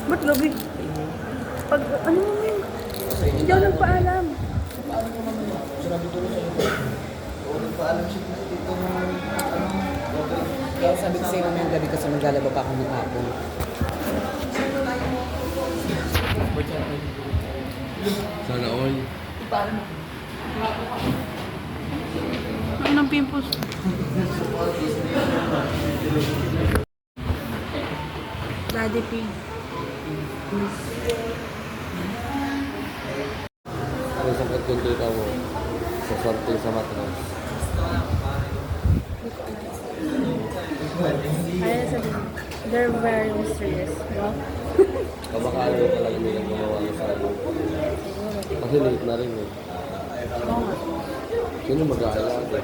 Ba't gabi? Pag ano mo yun? Hindi ako nagpaalam. Paano ko naman yun? Sinabi ko sa'yo. Oo, nagpaalam siya dito ng Kaya sabi ko sa'yo mamayang gabi kasi maglalaba pa ako ng hapon. Sana all. Ano ng pimples? Daddy P. Ang sakit yung dito mo. Sa sorting sa matras. Kaya sabihin, they're very mysterious. No? Kabakalo talaga nila gumawa ng sabi. Kasi late na rin eh. Oo nga. Sino mag-aalala?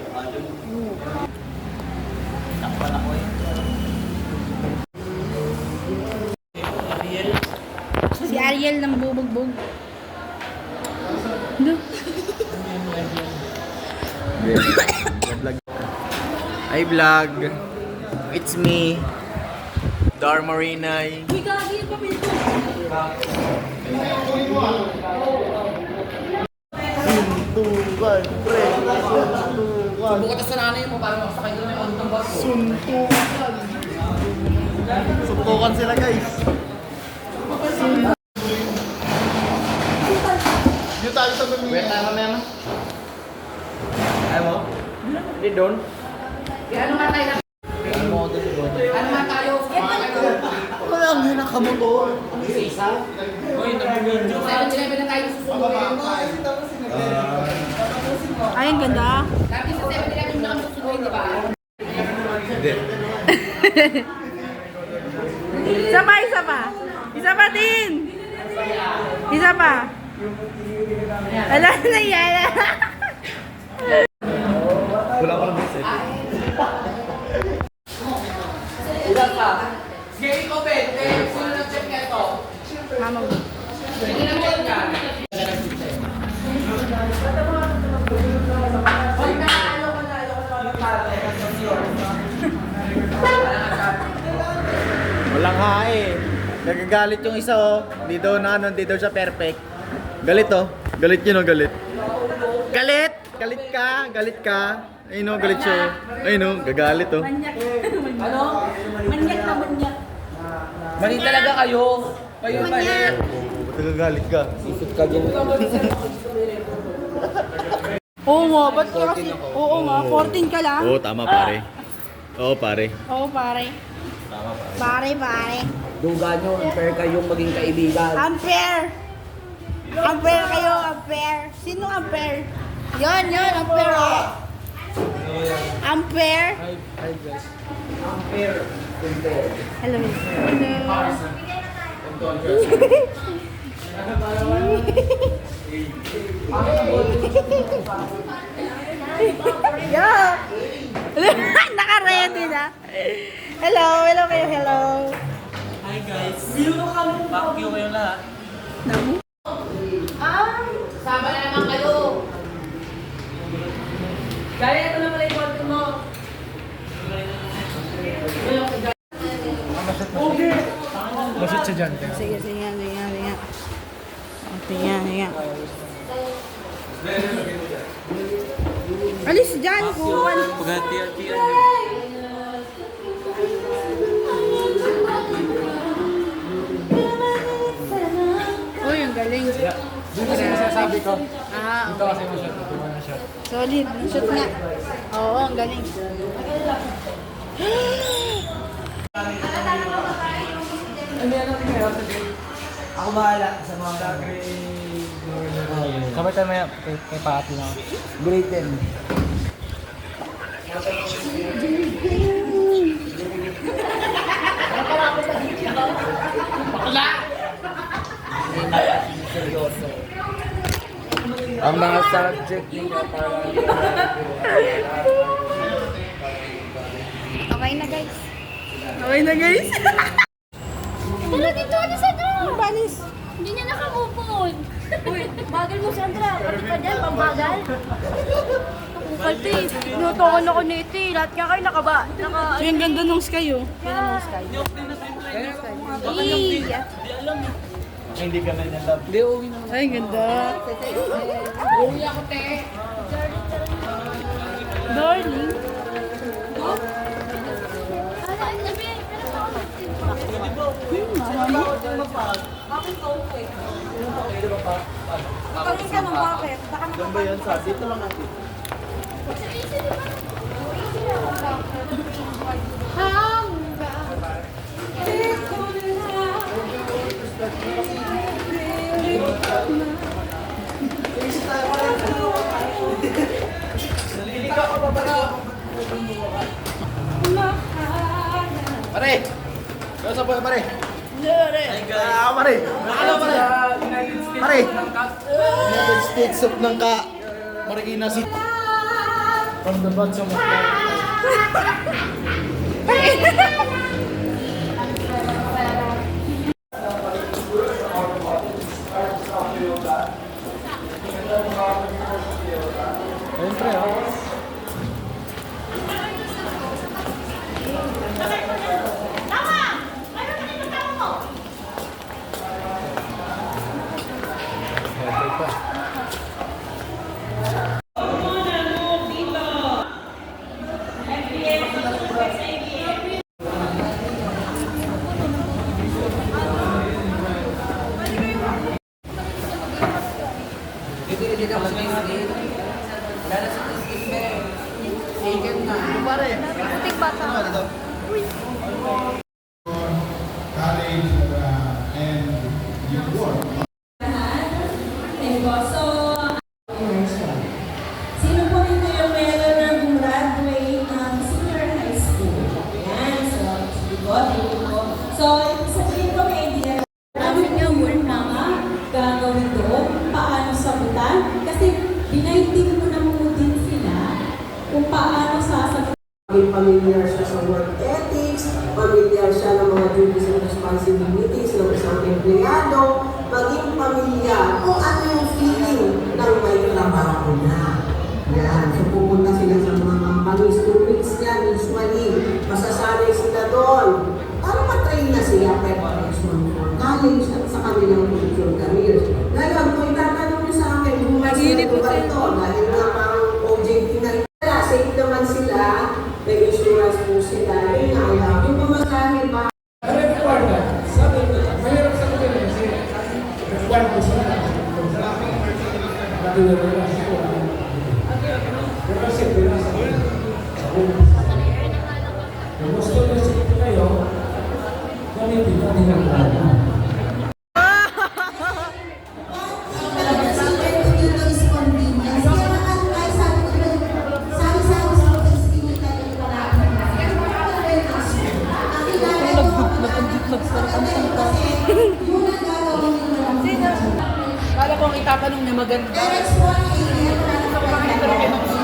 Si Ariel ng bubugbog. No? Hi vlog! It's me, Dar Marinay. Uy, gagi yung papel ko. Suntukan, pre! Suntukan! Subukan sa nanay mo para makasakay doon yung ng barko. Suntukan! Suntukan sila guys! Dito tayo sa Bermuda. Wait lang kami, ayaw mo? Hindi doon. Ano nga tayo na? Ano mo doon doon? Ano nga tayo? Wala ang hinakamotor. Isa? Uy, nag-video. 7-Eleven na tayo susunod. Ay, ang ganda. Dati sa 7-Eleven na kami susunod, di ba? Hindi. Isa pa, isa pa. Isa pa din. Isa pa. Wala na yan. Wala ko lang basic. Ilan ka? Sige, ikaw, Ben. Sino nag-check ka ito? Mama mo. Hindi na check ka. Walang hae. Nagagalit yung isa oh. Di daw na ano, di daw siya perfect. Galit oh. Galit yun oh, galit. Galit! Galit ka! Galit ka! Ayun oh, galit siya. Ayun oh, gagalit oh. Manyak. Ano? Manyak na manyak. Mali talaga kayo. Kayo mali. Ba't nagagalit ka? Isip ka dyan. Oo nga, ba't ka kasi? Oo nga, 14 ka lang. Oo, tama pare. Oo pare. Oo, pare. Pare, pare. Duga nyo, unfair kayong maging kaibigan. Unfair! Unfair kayo, unfair. Sino unfair? Yon, unfair. Oh. Unfair. Hi guys. Unfair. Hello. Yo! Naka-ready na. Hello, hello kayo, hello. Hi guys! Fuck you kayo lahat. Sama na naman kayo. Kaya ito na pala yung content mo. Masot siya dyan. Sige, sige, sige, sige. Sige, sige. Alis dyan, kuwan. Paghati-hatian Uy, ang galing. Dito kasi sinasabi ko. Ah, Dito kasi ma-shot. Dito ma-shot. solid. Shoot nga. Oo, ang galing. Ako bahala sa mga Sabay tayo maya kay Pati na. Grade 10. Ang mga subject nila para Okay na, guys. Okay na, guys. Tara dito, ano Sandra? Ang banis. Hindi niya nakamove on. Uy, bagal mo Sandra. Pati ka dyan, pambagal. Pati, tinutukan ako ni Iti. Lahat nga kayo So, yung ganda nung sky, oh. Iya. Hindi ka na niya love. Ay, ganda. Uwi ako, te. Darling. Diyan ba yan sa? Dito lang natin. Pare! Kaya sa pare? Pare! Nakala pare! Pare! United States of ng Marikina City. From the bottom of Ayun pre, oh. Hindi ka mag-i-skate. Lalo sa skate, Taken na. Pare. Putik bata. college and you work. Sino po rin kayo meron ng graduate ng senior high school? Yan. So, sige po, thank you po. So, sabihin ko may idea. Ano yung mga gagawin doon? Paano sagutan? Kasi binaitin mo na mo din sila kung paano sasagutan. Maging familiar siya sa work ethics, familiar siya ng mga duties and responsibilities ng isang empleyado, maging familiar kung ano yung feeling ng may trabaho na. Yan. So pupunta sila sa mga companies, 2 weeks yan, usually, masasanay sila doon. Para matrain na sila preparation for college at sa kanilang future careers. Ngayon, kung itatanong niyo sa akin, kung may sila ba ito, dahil nga parang OJT na rin, safe naman sila, may insurance po sila, yun nga lang. Yung pamasahe ba? Kala ko ang itatanong niya maganda.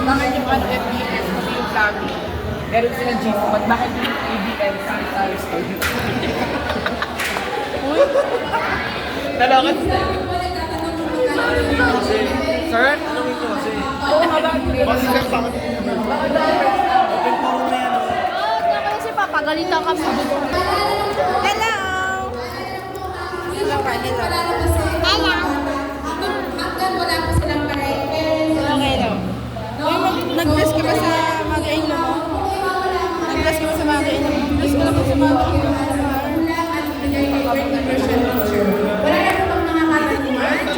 Bakit yung ano FBS kasi yung sabi? Meron silang GC, but bakit yung ABS sometimes kayo? Nalokat sila. Sir, tanongin ko kasi. Oo nga ba? Open forum na yan. Kasi papagalitan kami. Hello! Hello, Carnelo. Hello. Hanggang wala po silang pare-pare. Okay lang. Uy, nag-dress ka ba sa mag-aino mo? Nag-dress ka ba sa mag-aino mo? Nag-dress ka ba sa mag-aino mo? Wala na po bang nakakatawa?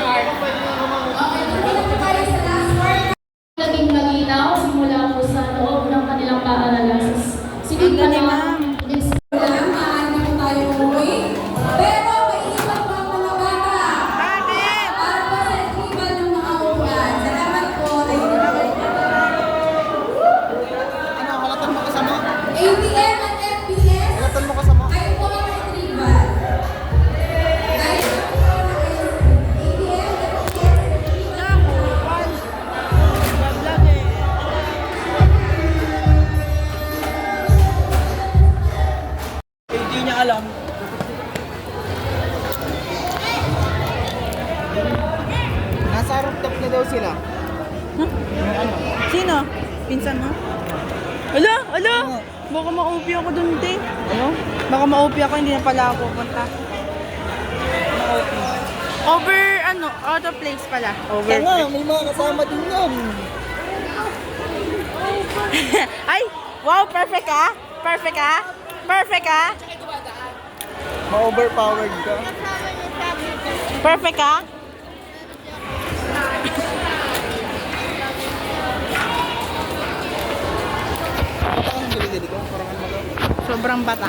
Naging malinaw simula po sa loob ng kanilang paaralan. Sige ka na, ma'am. Wala, maaari na po tayo umuwi. Pero may iwan pa ang mga bata. Bakit? Para po sa iwan ng mga uwan. Salamat po. Ano, halatan mo kasama? ATM at FBS. Halatan mo kasama? Kayo po ang retrieval. Kayo po ang ATM at FBS. Naku, one. Vlog eh. Hindi niya alam. Nasa rooftop na daw sila. Sino? Pinsan mo? Ala! Ala! Baka ma-OP ako dun, te. Ano? Baka ma-OP ako, hindi na pala ako pupunta. Over, ano, out of place pala. Over. may mga kasama din yun. Ay! Wow, perfect ah! Perfect ah! Perfect ah! Ma-overpowered ka. Perfect ah! Sobrang bata.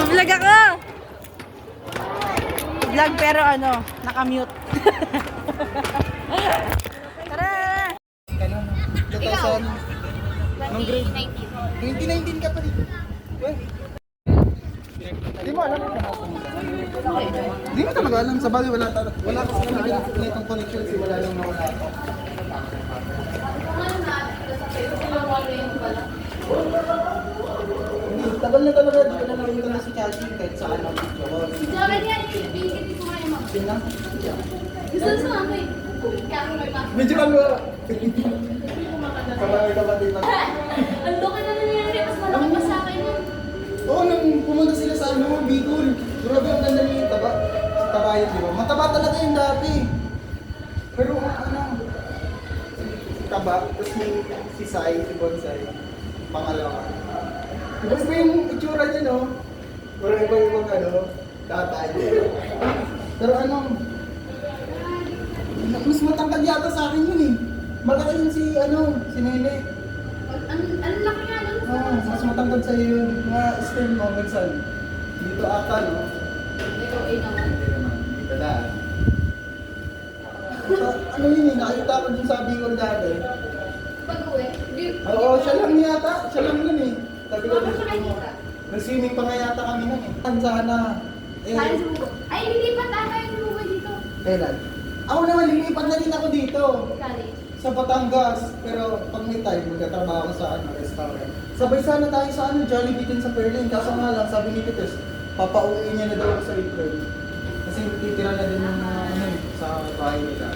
Vlog ako! Vlog pero ano, nakamute. Tara! Ikaw? Nung grade 2019 ka pa dito. Di mo alam kung ako. Di mo talaga alam. Sa bagay, wala kasi kami itong connection kasi wala lang nawala ako. Tagal na talaga, di ko na nakita na si Chelsea kahit saan ako dito. Si Jared yan, hindi ko kaya mag- Sino? Gusto sa amin. Kaya ako may pasok. Medyo kami kapatid na. Ang laki na nangyari, mas malaki pa sa akin yun. Oo, nung pumunta sila sa Bicol. Grabe ang ganda niya yung taba. Sa tabayan, di ba? Mataba talaga yung dati. Pero taba, tapos may si Sai, si Bonsai. Pangalawa. Iba yung itsura niya, no? Parang ibang tatay. Pero mas matangkad yata sa akin yun eh. Malaki yun si Nene. Ang laki nga lang sa Oo, mas matangkad sa'yo yun. Mga stem mo, minsan. Dito ata, no? Ito, naman. Hindi naman. Dito na. Yun eh, nakita ko din sa Bicol dati. Pag-uwi, Oo, siya lang yata. Siya lang nun eh. Sabi ko Baka din. siya nakikita. Nag-swimming pa nga yata kami nun eh. Sana. Saan si Bugo? Ay, lilipat ata yung si Bugo dito. Kailan? Ako naman, lilipat na din ako dito. Kali. Sa Batangas. Pero pag may time, magkatrabaho ako sa restaurant. Sabay sana tayo sa Jollibee din sa Perlin. Kaso nga lang, sabi ni Titus, papauwi niya na daw ako sa April. Kasi titira na din yung sa bahay nila.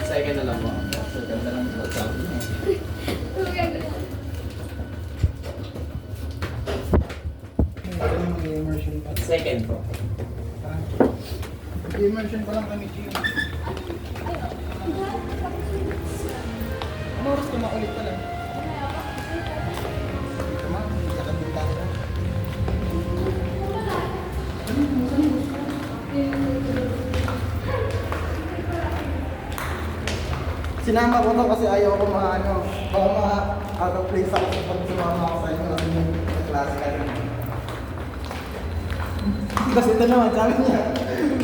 Second na lang po. Second na lang sa sabi niya. Mag-immersion pa. Second po. Mag-immersion pa lang kami, Gio. Ano oras ko makulit pa lang? Tama, nakabit tayo. Sinama ko to kasi ayaw ko baka out of place ako pag sumama ako sa inyo kasi yung klase ka rin. Kasi ito naman, sabi niya,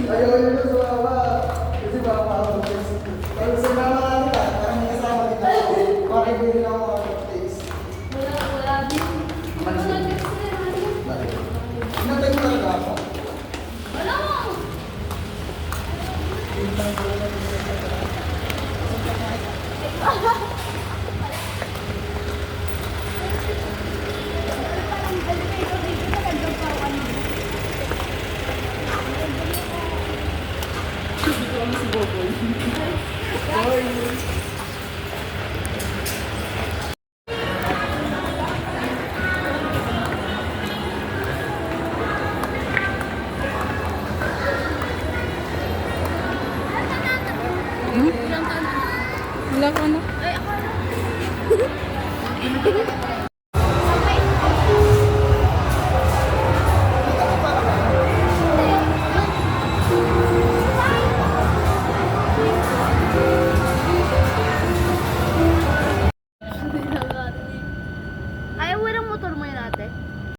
ayaw na sumama kasi baka out of place. Pero sinama ka kita, parang may kasama dito ako, bakit hindi ako out of place? Wala din. Wala din sila. Bakit? Inatay mo talaga ako. Wala mo! Wala ko ano.